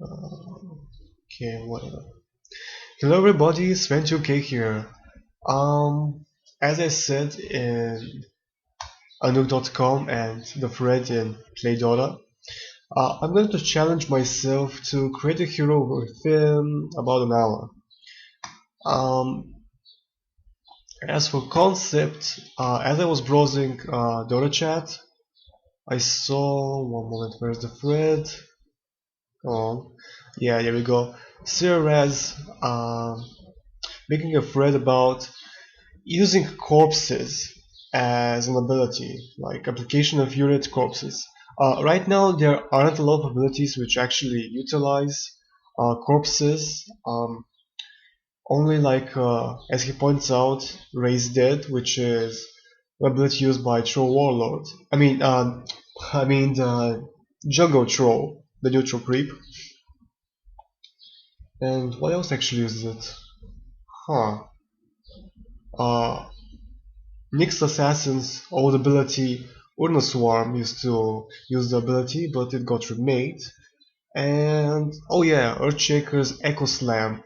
Okay, whatever. Hello everybody, Sven2K here. As I said in Anuk.com and the thread in Play Dota, I'm going to challenge myself to create a hero within about an hour. As for concept, as I was browsing Dota chat, I saw, one moment, where's the thread? Oh, yeah, there we go. Sirraz making a thread about using corpses as an ability, like application of unit corpses. Right now there aren't a lot of abilities which actually utilize corpses. Only like, as he points out, Raise Dead, which is an ability used by Troll Warlord. I mean the Jungle Troll, the neutral creep. And what else actually uses it? Huh. Uh, Nyx Assassin's old ability Urna Swarm used to use the ability, but it got remade. And oh yeah, Earthshaker's Echo Slam.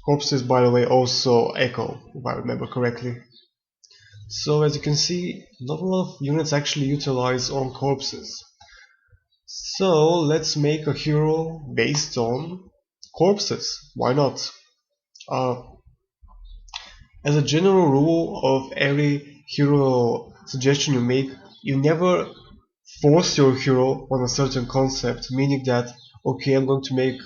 Corpses, by the way, also Echo, if I remember correctly. So as you can see, not a lot of units actually utilize on corpses. So let's make a hero based on corpses. Why not? Uh, As a general rule of every hero suggestion you make, you never force your hero on a certain concept, meaning that, okay, I'm going to make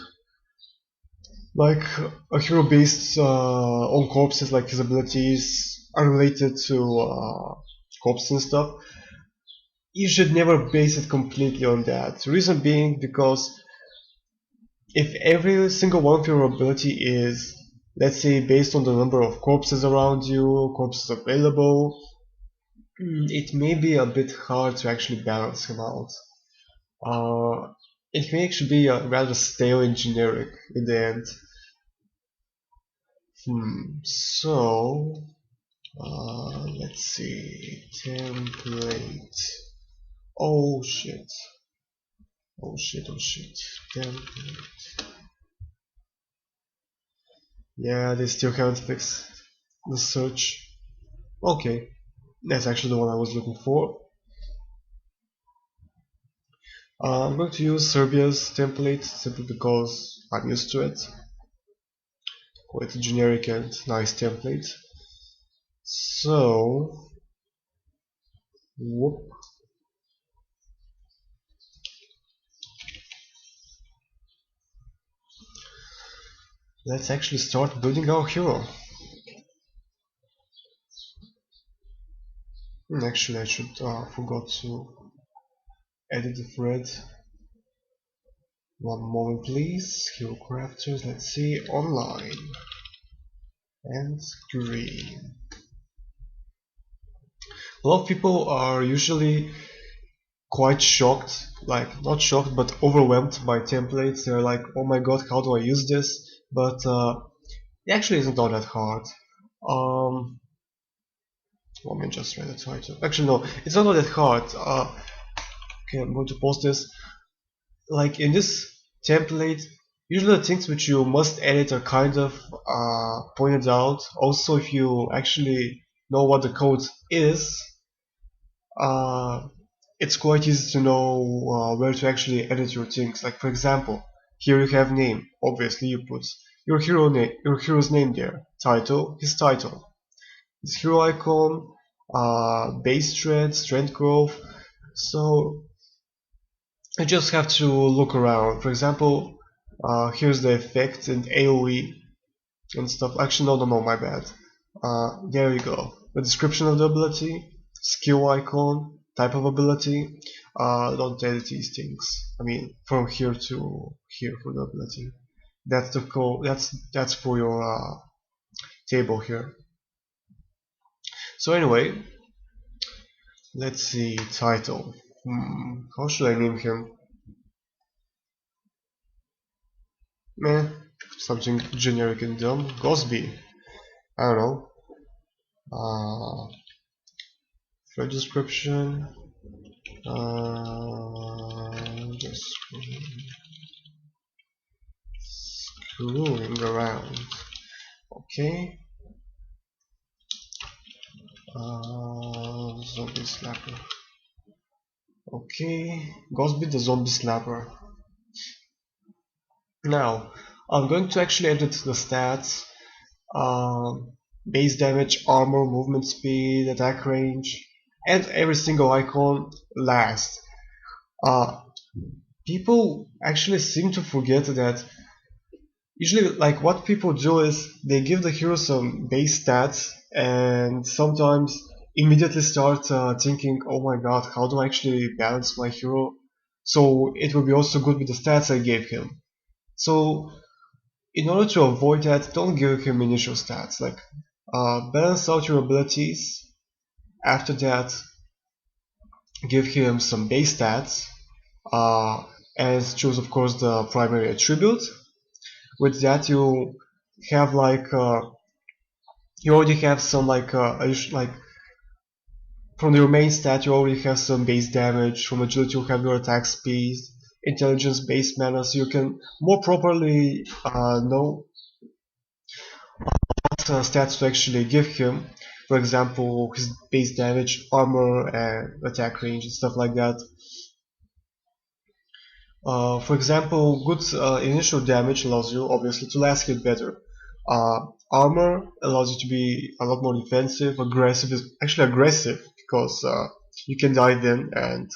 like a hero based on corpses, like his abilities are related to corpses and stuff. You should never base it completely on that. Reason being because if every single one of your ability is, let's say, based on the number of corpses around you, corpses available, it may be a bit hard to actually balance him out. It may actually be rather stale and generic in the end. So, let's see. Template. Oh shit. Oh shit, oh shit. Template. Yeah, they still haven't fixed the search. Okay, that's actually the one I was looking for. I'm going to use Serbia's template simply because I'm used to it. Quite a generic and nice template. So, whoop. Let's actually start building our hero. Actually, I should forgot to edit the thread. One moment, please. Hero crafters. Let's see, online and green. A lot of people are usually quite shocked, like not shocked but overwhelmed by templates. They're like, oh my god, how do I use this? But it actually isn't all that hard. Let me just write the title. Actually no, it's not all that hard. Okay, I'm going to post this. Like in this template, usually the things which you must edit are kind of pointed out. Also, if you actually know what the code is, uh, it's quite easy to know where to actually edit your things. Like for example, here you have name. Obviously, you put your hero's name there. Title, his title. His hero icon, base strength growth. So I just have to look around. For example, here's the effect and AoE and stuff. Actually, no, my bad. There you go. The description of the ability, skill icon, type of ability. Don't edit these things. I mean, from here to here for the ability. That's the code. That's for your table here. So anyway, let's see title. How should I name him? Meh, something generic and dumb. Gosby. I don't know. For description. Description. Screwing around. Okay. Zombie slapper. Okay. Ghostbit the zombie slapper. Now, I'm going to actually edit the stats. Base damage, armor, movement speed, attack range, and every single icon last. Uh, People actually seem to forget that usually, like, what people do is they give the hero some base stats and sometimes immediately start thinking, oh my god, how do I actually balance my hero so it will be also good with the stats I gave him. So in order to avoid that, don't give him initial stats. Like, balance out your abilities. After that, give him some base stats, uh, and choose, of course, the primary attribute. With that, you have like you already have some like from your main stat, you already have some base damage. From agility, you have your attack speed, intelligence, base mana, so you can more properly know what stats to actually give him. For example, his base damage, armor, and attack range, and stuff like that. For example, good initial damage allows you obviously to last hit better. Armor allows you to be a lot more defensive. Aggressive is actually aggressive because you can dive in and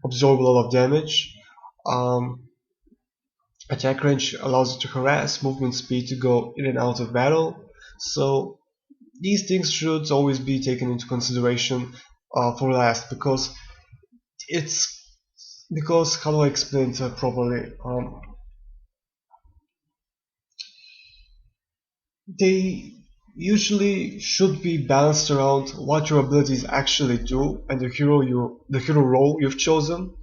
absorb a lot of damage. Um, Attack range allows you to harass, movement speed to go in and out of battle. So these things should always be taken into consideration for last it's because how do I explain it properly? They usually should be balanced around what your abilities actually do and the hero role you've chosen.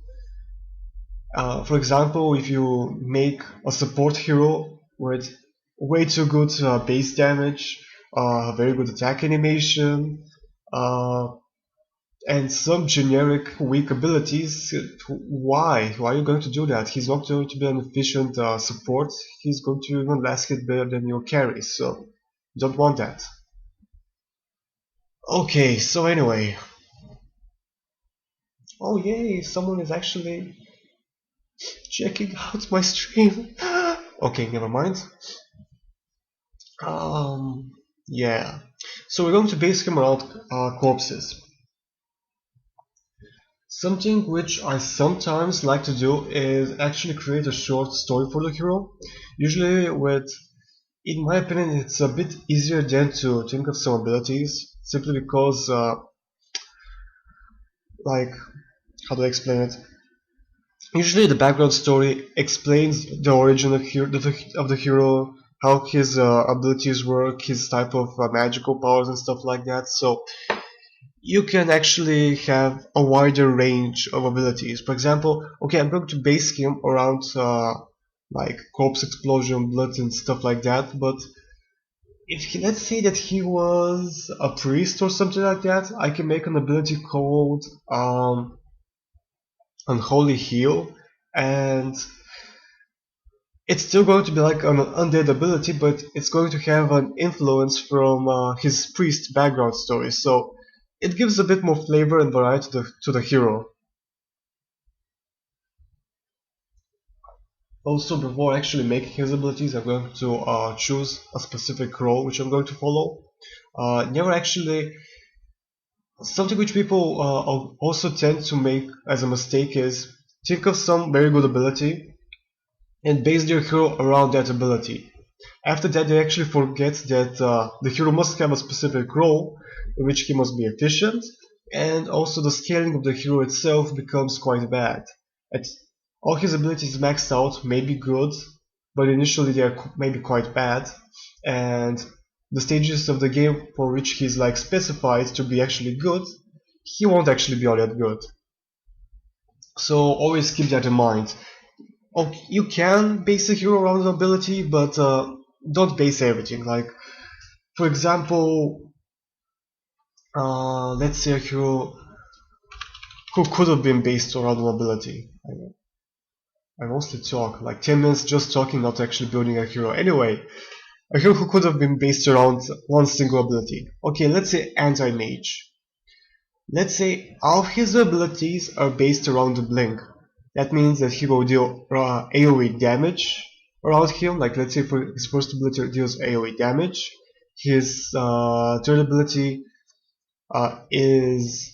For example, if you make a support hero with way too good base damage, very good attack animation, uh, and some generic weak abilities, why? Why are you going to do that? He's not going to be an efficient support. He's going to even last hit better than your carry, so you don't want that. Okay, so anyway. Oh yay, someone is actually checking out my stream. Okay, never mind. Um, yeah. So we're going to base him around corpses. Something which I sometimes like to do is actually create a short story for the hero. Usually in my opinion, it's a bit easier than to think of some abilities, simply because, like, how do I explain it? Usually the background story explains the origin of, of the hero, how his abilities work, his type of magical powers and stuff like that. So you can actually have a wider range of abilities. For example, okay, I'm going to base him around like corpse explosion, blood and stuff like that, but let's say that he was a priest or something like that, I can make an ability called Unholy Heal, and it's still going to be like an undead ability, but it's going to have an influence from his priest background story, so it gives a bit more flavor and variety to the hero. Also, before actually making his abilities, I'm going to choose a specific role which I'm going to follow. Never actually. Something which people also tend to make as a mistake is think of some very good ability and base their hero around that ability. After that, they actually forget that the hero must have a specific role in which he must be efficient, and also the scaling of the hero itself becomes quite bad. At all his abilities maxed out may be good, but initially they are maybe quite bad, and the stages of the game for which he's like specified to be actually good, he won't actually be all that good. So always keep that in mind. Okay, you can base a hero around an ability, but don't base everything. Like, for example, let's say a hero who could have been based around an ability. I mostly talk, like 10 minutes just talking, not actually building a hero. Anyway, a hero who could have been based around one single ability. Okay, let's say anti-mage. Let's say all of his abilities are based around the blink. That means that he will deal AoE damage around him. Like let's say for his first ability deals AoE damage. His third ability is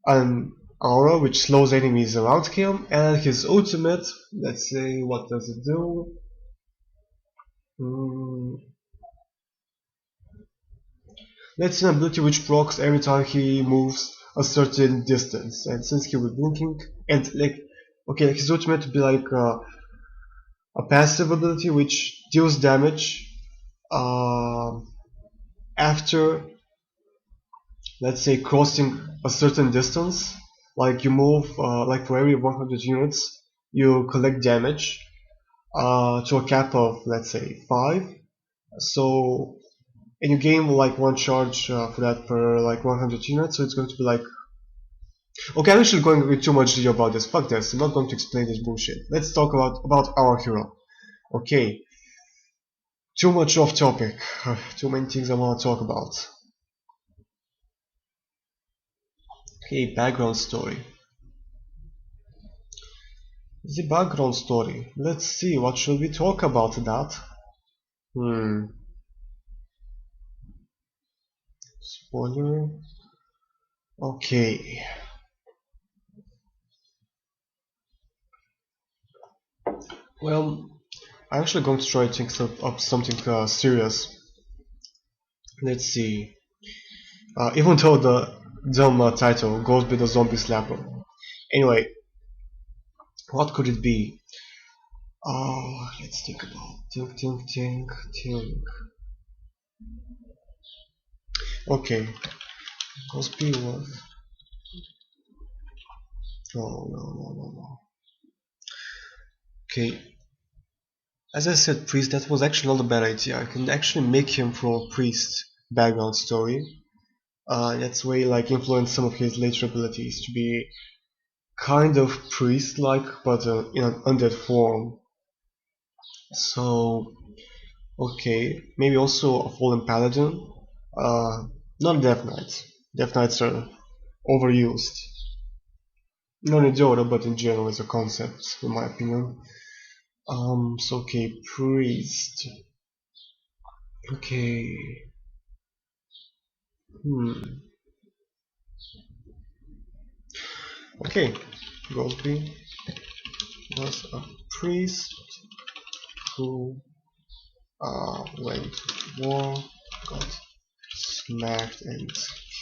an aura which slows enemies around him, and his ultimate, let's say, what does it do? Let's say an ability which procs every time he moves a certain distance, and since he was blinking, and like, okay, his ultimate would be like a passive ability which deals damage uh, after, let's say, crossing a certain distance. Like you move, like for every 100 units, you collect damage to a cap of, let's say, 5. So, and you gain like 1 charge for that per like 100 units. So it's going to be like, okay, I'm actually going with too much detail about this. Fuck this. I'm not going to explain this bullshit. Let's talk about our hero. Okay, too much off topic. Too many things I want to talk about. Okay, background story. The background story. Let's see, what should we talk about that? Spoiler. Okay. Well, I'm actually going to try to think up something serious. Let's see. Even though the dumb title goes with the zombie slapper. Anyway, what could it be? Let's think about. Think. Okay, Cosby was. No. Okay, as I said, priest. That was actually not a bad idea. I can actually make him from a priest background story. That's way like influence some of his later abilities to be kind of priest-like, but in an undead form. So, okay, maybe also a fallen paladin. Not Death Knights. Death Knights are overused. Not in Dota, but in general as a concept, in my opinion. So okay, priest. Okay. Okay, Goldsby was a priest who went to war, got smacked and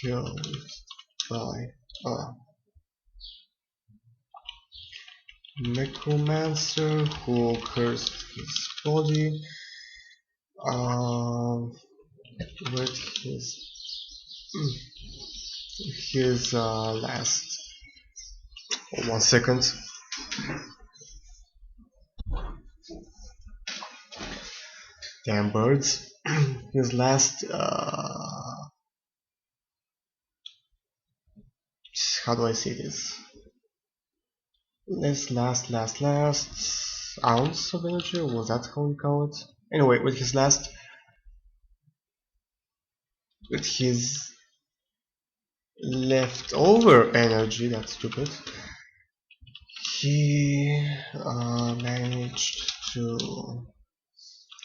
killed by a necromancer who cursed his body with his last. Oh, 1 second. Damn birds. His last. How do I say this? His last ounce of energy, or was that how you call it? Anyway, with his leftover energy, that's stupid, he managed to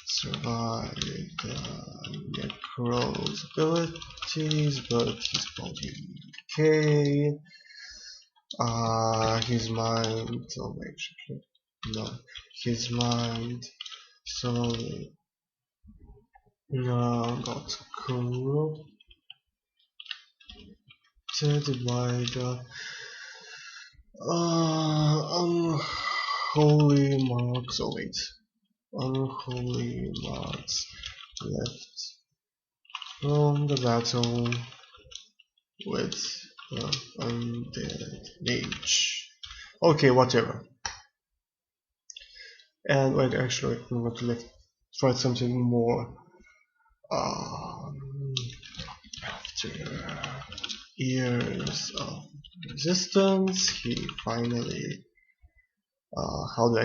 survive the necro's abilities, but his body decayed. His mind, oh actually, no, his mind slowly got corrupted by the unholy marks. Oh wait, unholy marks left from the battle with the undead mage. Okay, whatever. And wait, actually, I'm going to try something more. After years of resistance, he finally, how do I